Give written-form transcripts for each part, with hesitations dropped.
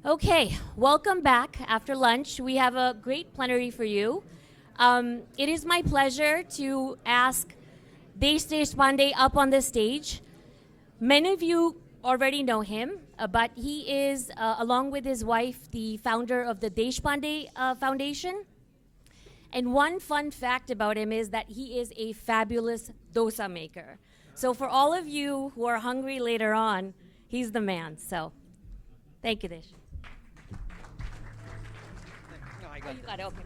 Okay, welcome back after lunch. We have a great plenary for you. It is my pleasure to ask Desh Deshpande up on the stage. Many of you already know him, but he is, along with his wife, the founder of the Deshpande Foundation. And one fun fact about him is that he is a fabulous dosa maker. So for all of you who are hungry later on, he's the man. So thank you, Desh. No, I Oh, got you this. got it, okay.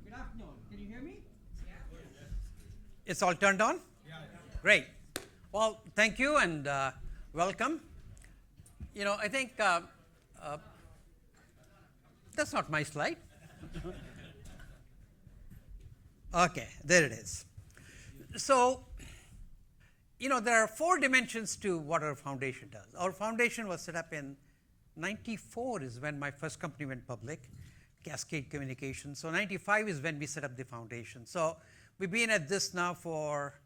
Good afternoon. Can you hear me? It's all turned on? Great. Well, thank you and welcome. You know, I think that's not my slide. Okay, there it is. So, you know, there are 4 dimensions to what our foundation does. Our foundation was set up in 94 is when my first company went public, Cascade Communications. So 95 is when we set up the foundation. So we've been at this now for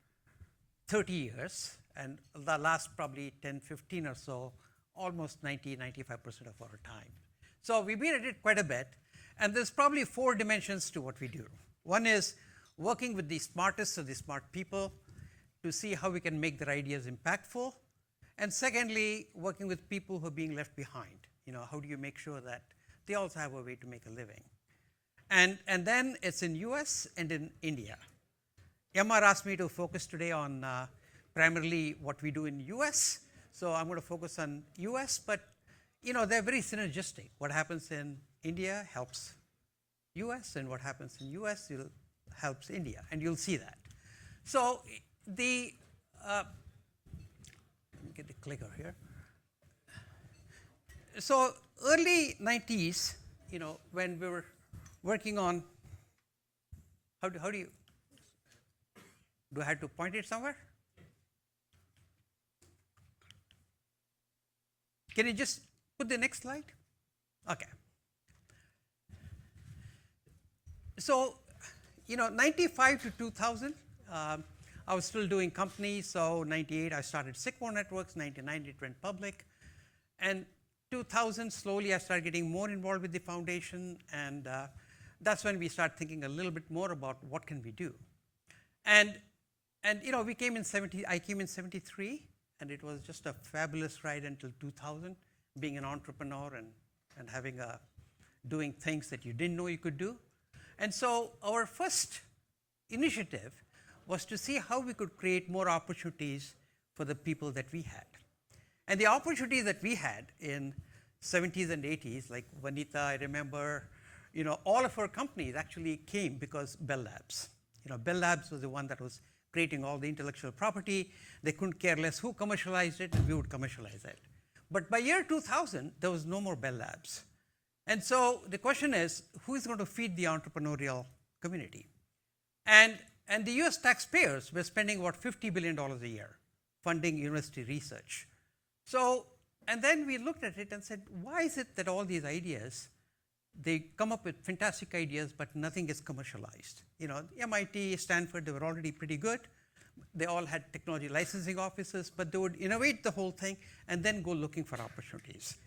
30 years, and the last probably 10, 15 or so, almost 90, 95% of our time. So we've been at it quite a bit, and there's probably 4 dimensions to what we do. One is working with the smartest of the smart people to see how we can make their ideas impactful. And secondly, working with people who are being left behind. You know, how do you make sure that they also have a way to make a living? And then it's in US and in India. MR asked me to focus today on primarily what we do in US. So I'm going to focus on US, but you know, they're very synergistic. What happens in India helps US, and what happens in US helps India, and you'll see that. So the let me get the clicker here. So early 90s, you know, when we were working on, how do you, do I have to point it somewhere? Can you just put the next slide? Okay. So, you know, 95 to 2000, I was still doing companies. So 98, I started Sycamore Networks. 99, it went public. And 2000, slowly I started getting more involved with the foundation. And that's when we started thinking a little bit more about what can we do. And you know, I came in 73, and it was just a fabulous ride until 2000, being an entrepreneur and having doing things that you didn't know you could do. And so our first initiative was to see how we could create more opportunities for the people that we had. And the opportunities that we had in 70s and 80s, like Vanita, I remember, you know, all of our companies actually came because Bell Labs. You know, Bell Labs was the one that was creating all the intellectual property. They couldn't care less who commercialized it, and we would commercialize it. But by year 2000, there was no more Bell Labs. And so the question is, who is going to feed the entrepreneurial community? And the US taxpayers were spending about $50 billion a year funding university research. So, and then we looked at it and said, why is it that all these ideas, they come up with fantastic ideas, but nothing is commercialized? You know, MIT, Stanford, they were already pretty good. They all had technology licensing offices, but they would innovate the whole thing and then go looking for opportunities.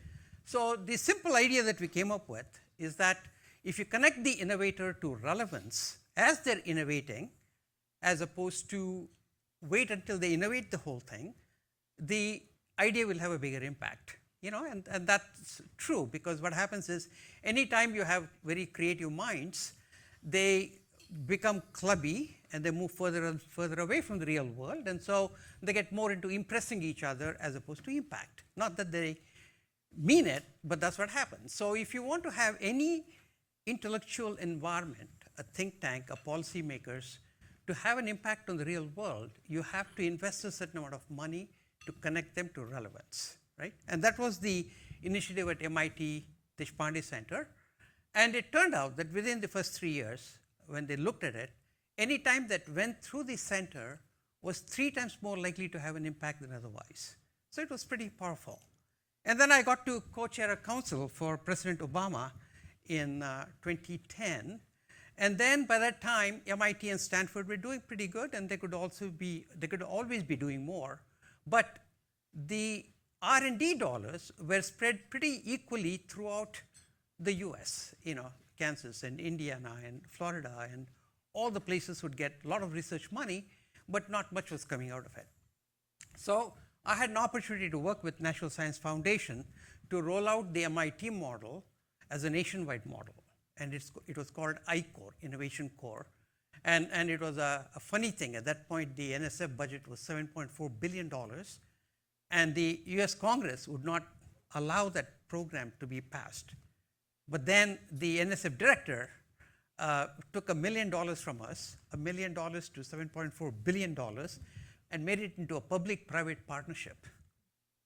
So the simple idea that we came up with is that if you connect the innovator to relevance as they're innovating, as opposed to wait until they innovate the whole thing, the idea will have a bigger impact. You know, and that's true, because what happens is anytime you have very creative minds, they become clubby and they move further and further away from the real world, and so they get more into impressing each other as opposed to impact. Not that they mean it, but that's what happens. So if you want to have any intellectual environment, a think tank, a policymakers, to have an impact on the real world, you have to invest a certain amount of money to connect them to relevance, right? And that was the initiative at MIT Deshpande Center. And it turned out that within the first 3 years, when they looked at it, any time that went through the center was 3 times more likely to have an impact than otherwise. So it was pretty powerful. And then I got to co-chair a council for President Obama in 2010. And then by that time, MIT and Stanford were doing pretty good, and they could always be doing more. But the R&D dollars were spread pretty equally throughout the US, Kansas and Indiana and Florida, and all the places would get a lot of research money, but not much was coming out of it. So I had an opportunity to work with National Science Foundation to roll out the MIT model as a nationwide model. And it was called I-Core, Innovation Core. And it was a funny thing. At that point, the NSF budget was $7.4 billion. And the US Congress would not allow that program to be passed. But then the NSF director took $1 million from us, $1 million to $7.4 billion, and made it into a public-private partnership.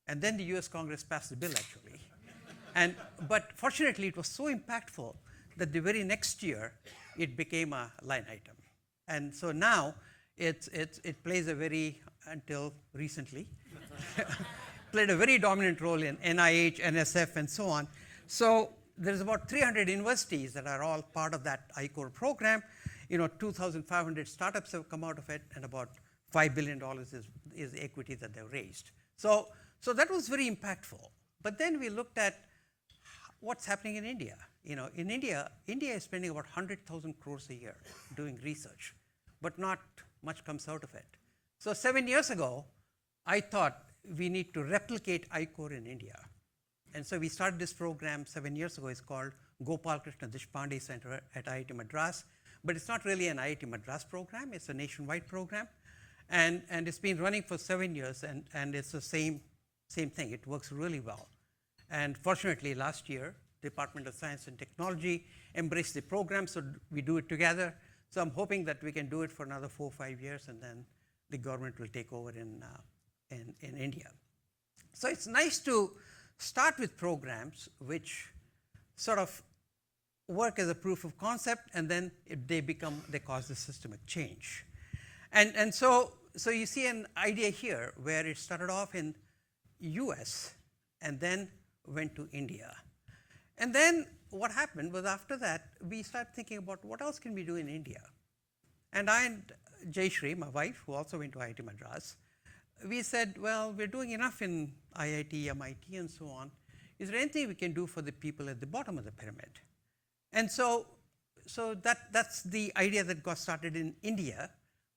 And then the US Congress passed the bill, actually. But fortunately, it was so impactful that the very next year, it became a line item. And so now, it plays a very, until recently, played a very dominant role in NIH, NSF, and so on. So there's about 300 universities that are all part of that I-Core program. 2,500 startups have come out of it, and about $5 billion is the equity that they've raised. So that was very impactful. But then we looked at what's happening in India. In India is spending about 100,000 crores a year doing research, but not much comes out of it. So 7 years ago, I thought we need to replicate I-Core in India. And so we started this program 7 years ago. It's called Gopal Krishna Deshpande Center at IIT Madras. But it's not really an IIT Madras program. It's a nationwide program. And it's been running for 7 years, and it's the same thing. It works really well. And fortunately, last year, Department of Science and Technology embraced the program, so we do it together. So I'm hoping that we can do it for another 4 or 5 years, and then the government will take over in India. So it's nice to start with programs which sort of work as a proof of concept, and then they cause the systemic change. And so you see an idea here where it started off in US and then went to India. And then what happened was, after that, we started thinking about what else can we do in India. And I and Jayashree, my wife, who also went to IIT Madras, we said, well, we're doing enough in IIT, MIT, and so on. Is there anything we can do for the people at the bottom of the pyramid? And so that's the idea that got started in India,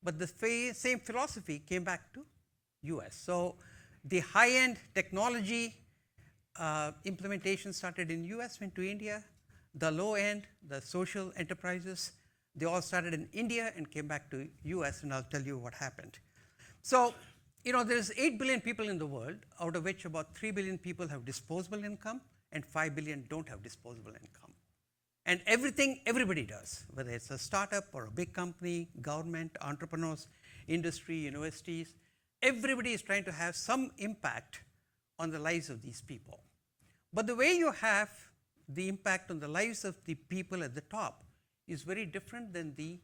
but the same philosophy came back to US. So the high-end technology implementation started in US, went to India. The low end, the social enterprises, they all started in India and came back to US, and I'll tell you what happened. So, there's 8 billion people in the world, out of which about 3 billion people have disposable income and 5 billion don't have disposable income. And everybody does, whether it's a startup or a big company, government, entrepreneurs, industry, universities, everybody is trying to have some impact on the lives of these people. But the way you have the impact on the lives of the people at the top is very different than the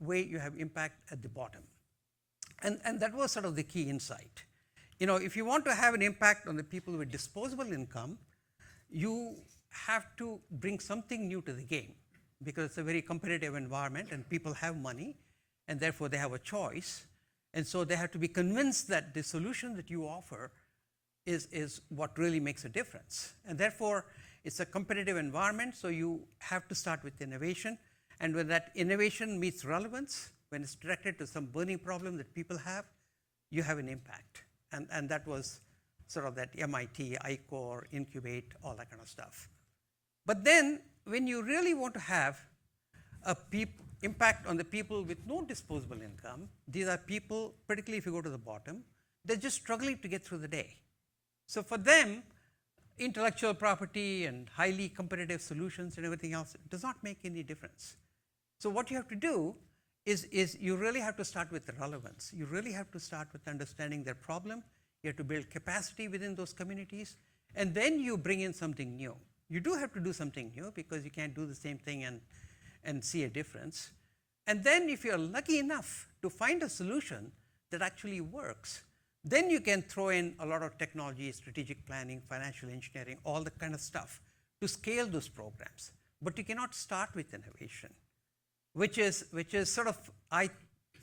way you have impact at the bottom. And that was sort of the key insight. If you want to have an impact on the people with disposable income, you have to bring something new to the game, because it's a very competitive environment and people have money, and therefore they have a choice. And so they have to be convinced that the solution that you offer is what really makes a difference. And therefore, it's a competitive environment, so you have to start with innovation. And when that innovation meets relevance, when it's directed to some burning problem that people have, you have an impact. And that was sort of that MIT, I-Core, Incubate, all that kind of stuff. But then, when you really want to have a impact on the people with no disposable income, these are people, particularly if you go to the bottom, they're just struggling to get through the day. So for them, intellectual property and highly competitive solutions and everything else does not make any difference. So what you have to do is you really have to start with the relevance. You really have to start with understanding their problem. You have to build capacity within those communities, and then you bring in something new. You do have to do something new, because you can't do the same thing and see a difference. And then if you're lucky enough to find a solution that actually works, then you can throw in a lot of technology, strategic planning, financial engineering, all that kind of stuff to scale those programs. But you cannot start with innovation, which is sort of, I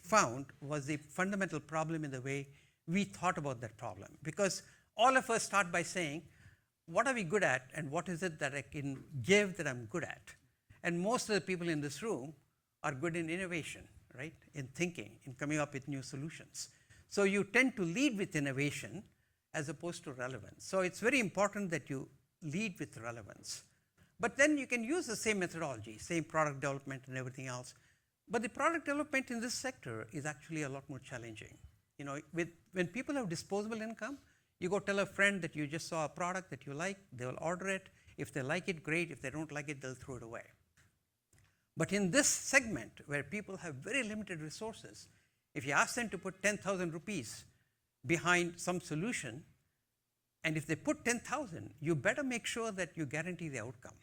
found, was the fundamental problem in the way we thought about that problem. Because all of us start by saying, what are we good at and what is it that I can give that I'm good at? And most of the people in this room are good in innovation, right? In thinking, in coming up with new solutions. So you tend to lead with innovation as opposed to relevance. So it's very important that you lead with relevance. But then you can use the same methodology, same product development and everything else. But the product development in this sector is actually a lot more challenging. You know, when people have disposable income, you go tell a friend that you just saw a product that you like, they will order it. If they like it, great. If they don't like it, they'll throw it away. But in this segment where people have very limited resources, if you ask them to put 10,000 rupees behind some solution, and if they put 10,000, you better make sure that you guarantee the outcome.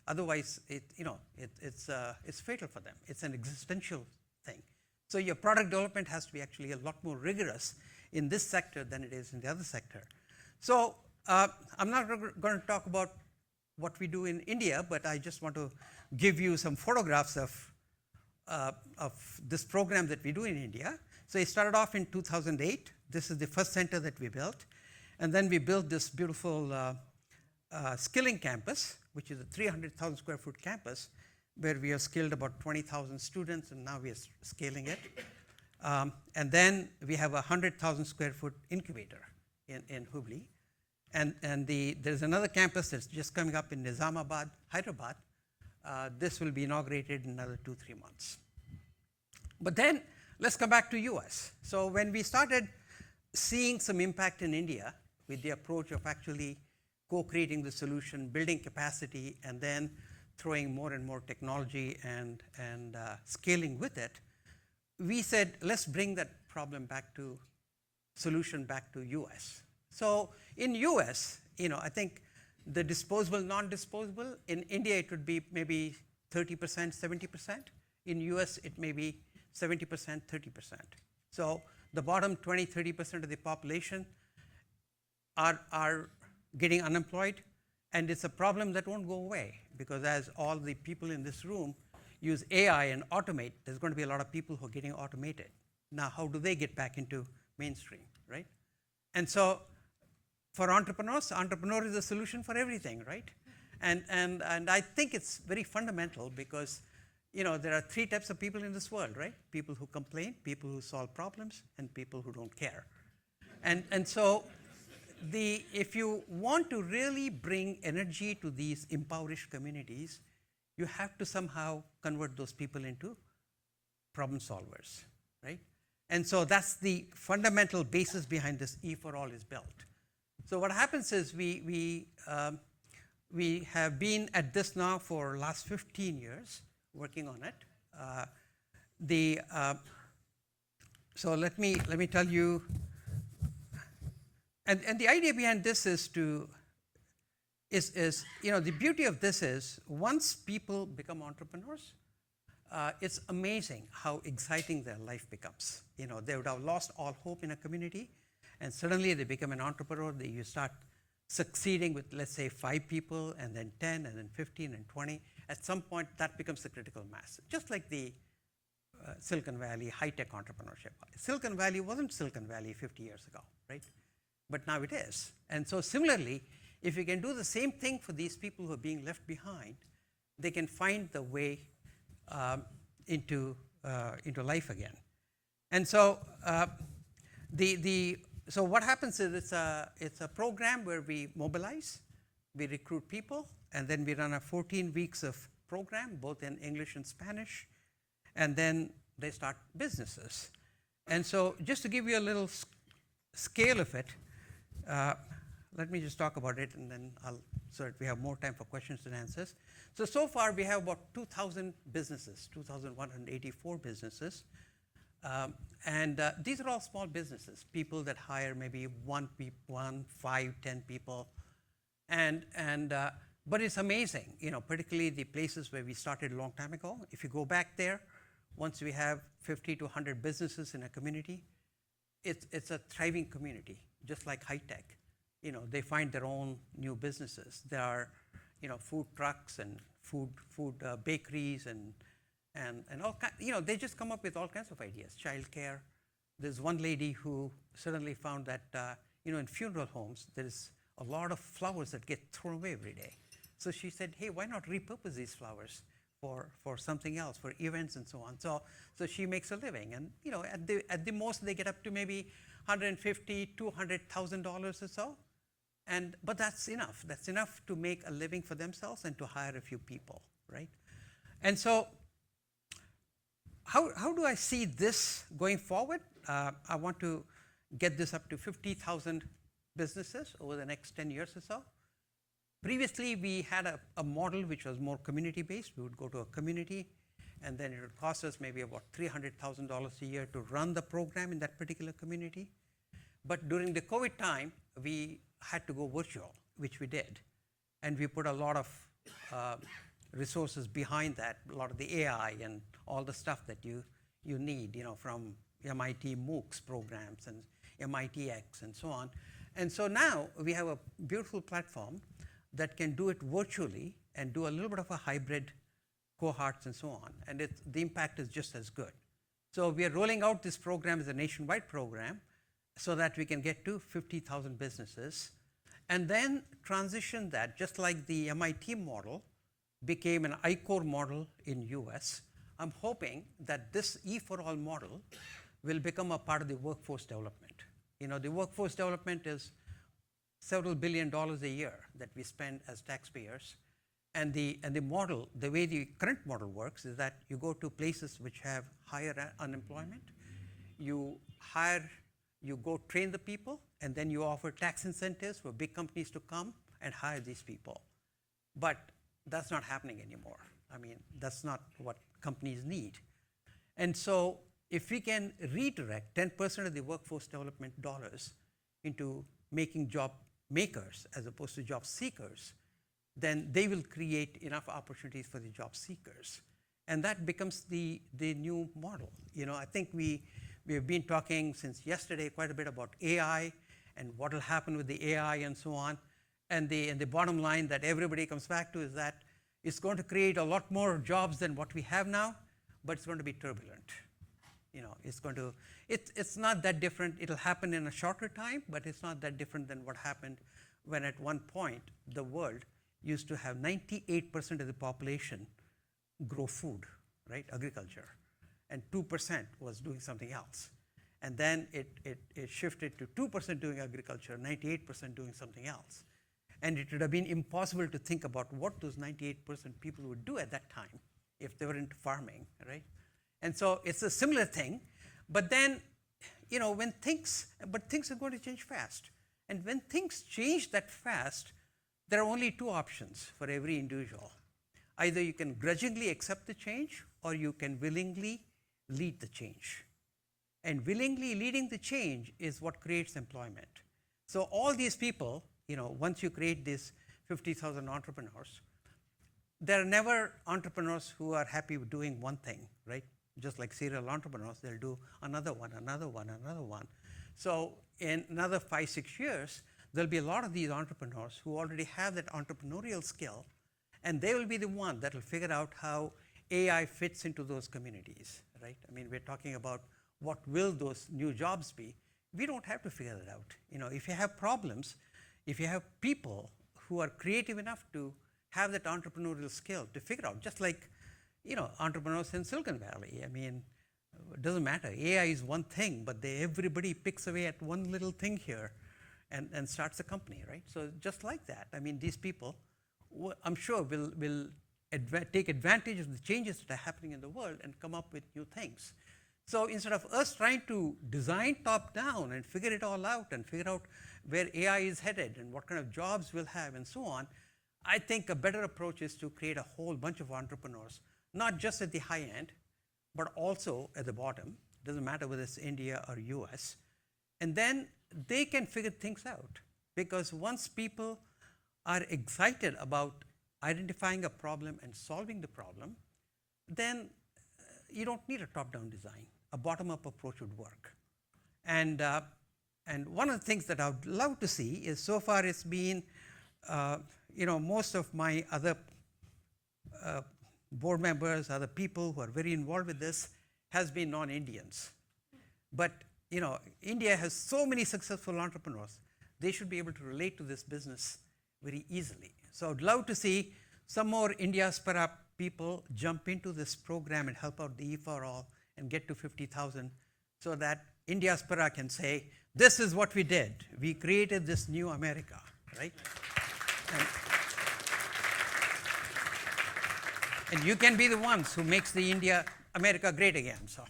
Otherwise, it's fatal for them. It's an existential thing. So your product development has to be actually a lot more rigorous in this sector than it is in the other sector. So I'm not going to talk about what we do in India, but I just want to give you some photographs of this program that we do in India. So it started off in 2008. This is the first center that we built. And then we built this beautiful skilling campus, which is a 300,000 square foot campus, where we have skilled about 20,000 students, and now we are scaling it. And then we have a 100,000 square foot incubator in Hubli. And there's another campus that's just coming up in Nizamabad, Hyderabad. This will be inaugurated in another 2-3 months. But then let's come back to US. So when we started seeing some impact in India with the approach of actually co-creating the solution, building capacity, and then throwing more and more technology and scaling with it, we said, let's bring that solution back to US. So in US, I think the disposable, non-disposable, in India it would be maybe 30%, 70%. In US it may be 70%, 30%. So the bottom 20, 30% of the population are getting unemployed, and it's a problem that won't go away, because as all the people in this room use AI and automate, there's going to be a lot of people who are getting automated. Now, how do they get back into mainstream, right? And so for entrepreneurs, entrepreneur is a solution for everything, right? And I think it's very fundamental, because there are 3 types of people in this world, right? People who complain, people who solve problems, and people who don't care. And so if you want to really bring energy to these impoverished communities, you have to somehow convert those people into problem solvers, right? And so that's the fundamental basis behind this E for All is built. So what happens is we have been at this now for the last 15 years working on it. So let me tell you. And the idea behind this is the beauty of this is, once people become entrepreneurs, it's amazing how exciting their life becomes. They would have lost all hope in a community, and suddenly they become an entrepreneur. You start succeeding with, let's say, 5 people, and then 10, and then 15, and 20. At some point, that becomes the critical mass. Just like the Silicon Valley high-tech entrepreneurship. Silicon Valley wasn't Silicon Valley 50 years ago, right? But now it is. And so similarly, if you can do the same thing for these people who are being left behind, they can find the way into life again. And so so what happens is it's a program where we mobilize, we recruit people, and then we run a 14 weeks of program, both in English and Spanish, and then they start businesses. And so just to give you a little scale of it, let me just talk about it, and then so that we have more time for questions and answers. So far we have about 2,000 businesses, 2,184 businesses. And these are all small businesses, people that hire maybe 1, 5, 10 people. But it's amazing, particularly the places where we started a long time ago. If you go back there, once we have 50 to 100 businesses in a community, it's a thriving community, just like high tech. They find their own new businesses. There are, food trucks and food bakeries and all kinds. They just come up with all kinds of ideas. Childcare. There's one lady who suddenly found that in funeral homes, there is a lot of flowers that get thrown away every day. So she said, hey, why not repurpose these flowers for something else, for events and so on. So she makes a living. And at the most, they get up to maybe $150,000, $200,000 or so. But that's enough. That's enough to make a living for themselves and to hire a few people, right? And so how do I see this going forward? I want to get this up to 50,000 businesses over the next 10 years or so. Previously, we had a model which was more community-based. We would go to a community, and then it would cost us maybe about $300,000 a year to run the program in that particular community. But during the COVID time, we had to go virtual, which we did. And we put a lot of resources behind that, a lot of the AI and all the stuff that you need, from MIT MOOCs programs and MITx and so on. And so now we have a beautiful platform that can do it virtually and do a little bit of a hybrid cohorts and so on. And the impact is just as good. So we are rolling out this program as a nationwide program so that we can get to 50,000 businesses and then transition that, just like the MIT model became an I-Core model in US. I'm hoping that this E4All model will become a part of the workforce development. The workforce development is several $1 billion a year that we spend as taxpayers. And the model, the way the current model works is that you go to places which have higher unemployment, you go train the people, and then you offer tax incentives for big companies to come and hire these people. But that's not happening anymore. I mean, that's not what companies need. And so if we can redirect 10% of the workforce development dollars into making job makers as opposed to job seekers, then they will create enough opportunities for the job seekers. And that becomes the new model. I think we have been talking since yesterday quite a bit about AI and what will happen with the AI and so on. And the bottom line that everybody comes back to is that it's going to create a lot more jobs than what we have now, but it's going to be turbulent. It's not that different. It'll happen in a shorter time, but it's not that different than what happened when at one point the world used to have 98% of the population grow food, right, agriculture, and 2% was doing something else. And then it shifted to 2% doing agriculture, 98% doing something else. And it would have been impossible to think about what those 98% people would do at that time if they were into farming, right? And so it's a similar thing, but then, things are going to change fast. And when things change that fast, there are only two options for every individual. Either you can grudgingly accept the change, or you can willingly lead the change. And willingly leading the change is what creates employment. So all these people, once you create these 50,000 entrepreneurs, there are never entrepreneurs who are happy with doing one thing, right? Just like serial entrepreneurs, they'll do another one, another one, another one. So in another 5-6 years, there'll be a lot of these entrepreneurs who already have that entrepreneurial skill, and they will be the one that will figure out how AI fits into those communities, right? I mean, we're talking about what will those new jobs be. We don't have to figure that out. If you have problems, if you have people who are creative enough to have that entrepreneurial skill to figure out, just like entrepreneurs in Silicon Valley. I mean, it doesn't matter. AI is one thing, but everybody picks away at one little thing here and starts a company, right? So just like that, I mean, these people, I'm sure, will take advantage of the changes that are happening in the world and come up with new things. So instead of us trying to design top down and figure it all out and figure out where AI is headed and what kind of jobs we'll have and so on, I think a better approach is to create a whole bunch of entrepreneurs, not just at the high end, but also at the bottom. It doesn't matter whether it's India or US. And then they can figure things out. Because once people are excited about identifying a problem and solving the problem, then you don't need a top-down design. A bottom-up approach would work. And one of the things that I would love to see is, so far it's been, most of my other board members, other people who are very involved with this, has been non-Indians. But India has so many successful entrepreneurs. they should be able to relate to this business very easily. So I'd love to see some more Indiaspora people jump into this program and help out the E4All and get to 50,000 so that Indiaspora can say, this is what we did. We created this new America, right? And you can be the ones who makes the America great again. So.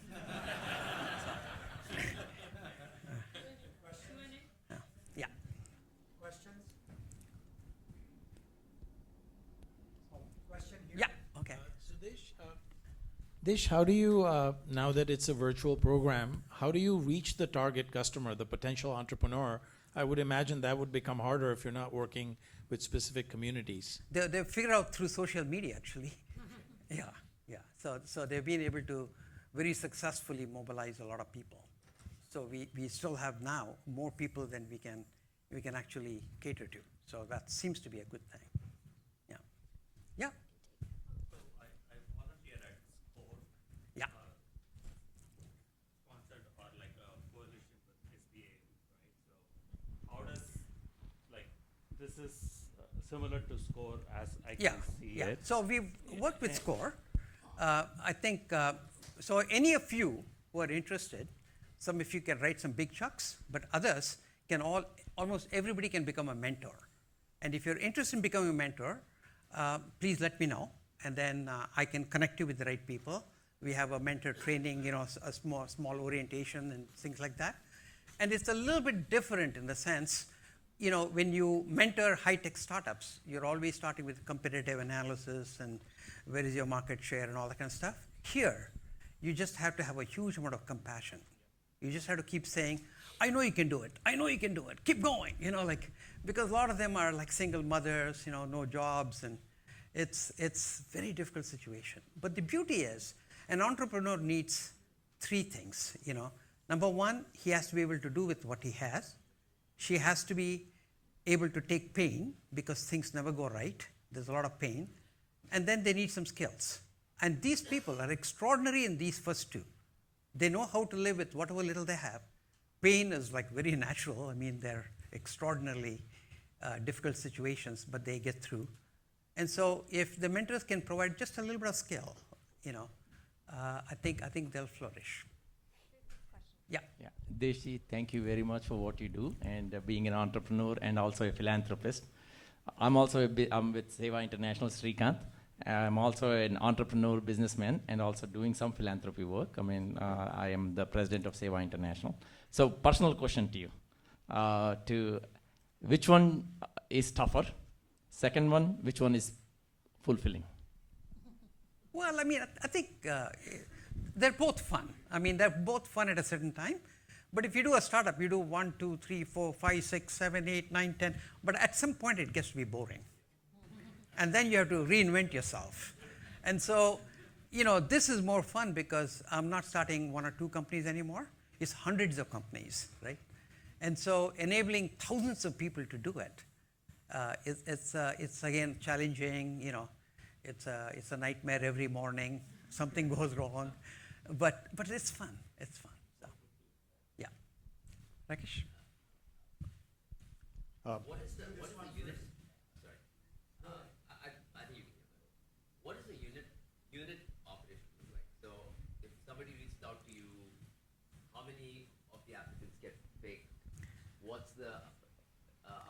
Yeah. Questions? Question here? Yeah, okay. So Desh, how do you, now that it's a virtual program, how do you reach the target customer, the potential entrepreneur? I would imagine that would become harder if you're not working with specific communities. They figure out through social media, actually. Yeah. So they've been able to very successfully mobilize a lot of people. So we still have now more people than we can actually cater to. So that seems to be a good thing. Yeah. Yeah. So I volunteer at SCORE. Yeah. Sponsored or like a coalition with SBA, right? So how does, like, this is similar to SCORE as I can see it. So we've worked with SCORE. I think, so any of you who are interested, some of you can write some big checks, but others can almost everybody can become a mentor. And if you're interested in becoming a mentor, please let me know, and then I can connect you with the right people. We have a mentor training, a small orientation and things like that. And it's a little bit different in the sense, when you mentor high-tech startups, you're always starting with competitive analysis and where is your market share and all that kind of stuff. Here, you just have to have a huge amount of compassion. You just have to keep saying, I know you can do it. I know you can do it. Keep going. Because a lot of them are like single mothers, no jobs, and it's very difficult situation. But the beauty is, an entrepreneur needs three things. Number one, he has to be able to do with what he has. She has to be able to take pain because things never go right. There's a lot of pain. And then they need some skills. And these people are extraordinary in these first two. They know how to live with whatever little they have. Pain is like very natural. I mean, they're extraordinarily difficult situations, but they get through. And so if the mentors can provide just a little bit of skill, I think they'll flourish. Yeah. Deshi, thank you very much for what you do and being an entrepreneur and also a philanthropist. I'm also I'm with Seva International, Srikanth. I'm also an entrepreneur, businessman, and also doing some philanthropy work. I am the president of Seva International. So, personal question to you: which one is tougher? Second one, which one is fulfilling? Well, I think they're both fun. They're both fun at a certain time. But if you do a startup, you do 1, 2, 3, 4, 5, 6, 7, 8, 9, 10. But at some point, it gets to be boring. And then you have to reinvent yourself. And so, this is more fun because I'm not starting 1 or 2 companies anymore. It's hundreds of companies, right? And so enabling thousands of people to do it, it's again challenging. It's a nightmare every morning. Something goes wrong, but it's fun. It's fun. So, yeah. Rakesh. What is the unit? Sorry, I think you can hear me. What is the unit operation look like? So if somebody reached out to you, how many of the applicants get picked? What's the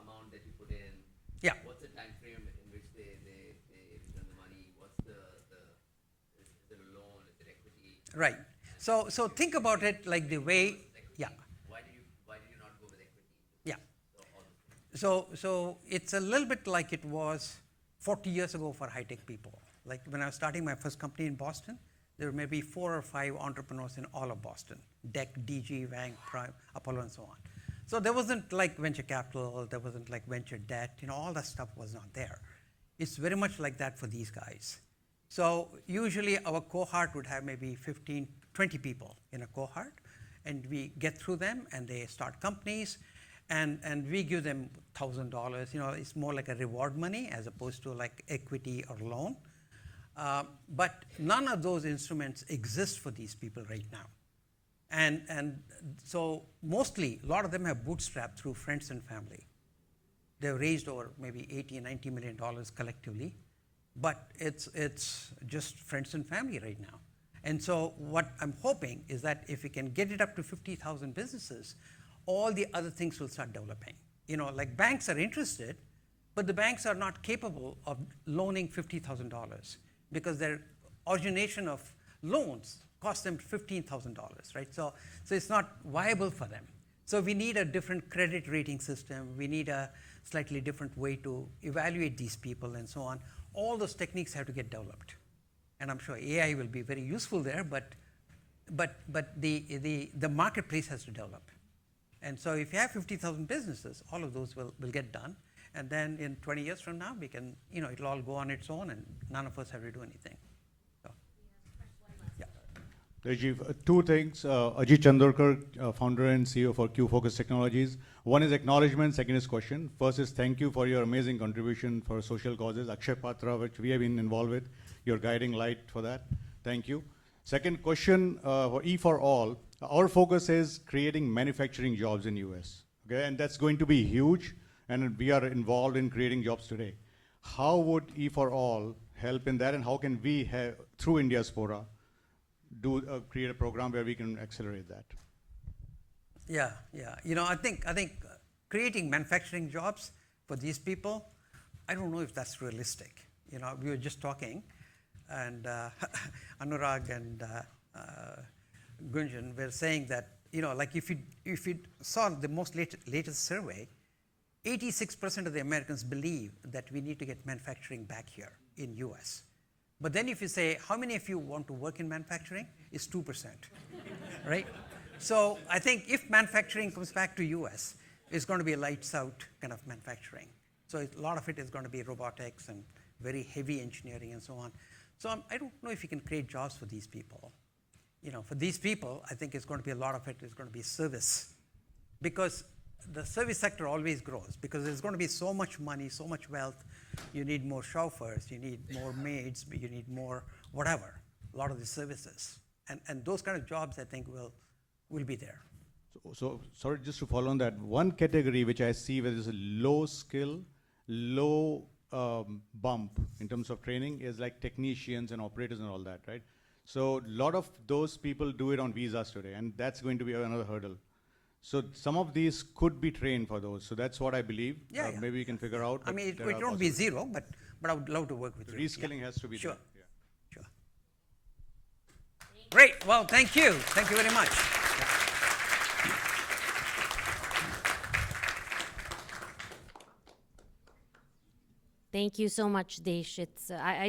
amount that you put in? Yeah. What's the time frame in which they return the money? What's is it a loan? Is it equity? Right. So think about it like the way. Yeah. Why did you not go with equity? Yeah. So all So it's a little bit like it was 40 years ago for high-tech people. Like when I was starting my first company in Boston, there were maybe 4 or 5 entrepreneurs in all of Boston: DEC, DG, Wang, Prime, Apollo, and so on. So there wasn't like venture capital, there wasn't like venture debt, all that stuff was not there. It's very much like that for these guys. So usually our cohort would have maybe 15, 20 people in a cohort, and we get through them and they start companies, and we give them $1,000. It's more like a reward money as opposed to like equity or loan. But none of those instruments exist for these people right now. And so mostly, a lot of them have bootstrapped through friends and family. They've raised over maybe $80-90 million collectively, but it's just friends and family right now. And so what I'm hoping is that if we can get it up to 50,000 businesses, all the other things will start developing. Like banks are interested, but the banks are not capable of loaning $50,000 because their origination of loans cost them $15,000, right? So it's not viable for them. So we need a different credit rating system. We need a slightly different way to evaluate these people and so on. All those techniques have to get developed. And I'm sure AI will be very useful there, but the marketplace has to develop. And so if you have 50,000 businesses, all of those will get done. And then in 20 years from now, we can, it'll all go on its own and none of us have to do anything. So, yeah. Rajiv, two things. Ajit Chandorkar, founder and CEO for Q-Focus Technologies. One is acknowledgement, second is question. First is thank you for your amazing contribution for social causes. Akshay Patra, which we have been involved with, your guiding light for that. Thank you. Second question for E for All. Our focus is creating manufacturing jobs in US. Okay, and that's going to be huge, and we are involved in creating jobs today. How would E for All help in that, and how can we, through Indiaspora, create a program where we can accelerate that? Yeah. I think creating manufacturing jobs for these people, I don't know if that's realistic. We were just talking, and Anurag and Gunjan were saying that, like if you saw the most latest survey, 86% of the Americans believe that we need to get manufacturing back here in US. But then if you say, how many of you want to work in manufacturing? It's 2%, right? So I think if manufacturing comes back to US, it's going to be a lights out kind of manufacturing. So a lot of it is going to be robotics and very heavy engineering and so on. So I don't know if you can create jobs for these people. For these people, I think it's going to be a lot of it is going to be service. Because the service sector always grows because there's going to be so much money, so much wealth. You need more chauffeurs, you need more maids, you need more whatever, a lot of the services. And those kind of jobs, I think, will be there. So sorry, just to follow on that, one category which I see where there's a low skill, low bump in terms of training is like technicians and operators and all that, right? So a lot of those people do it on visas today, and that's going to be another hurdle. So some of these could be trained for those. So that's what I believe. Yeah, maybe we can figure out. I mean, it won't be zero, but I would love to work with you. Reskilling has to be sure. there. Yeah. Sure. Great. Well, thank you. Thank you very much. Thank you so much, Desh. I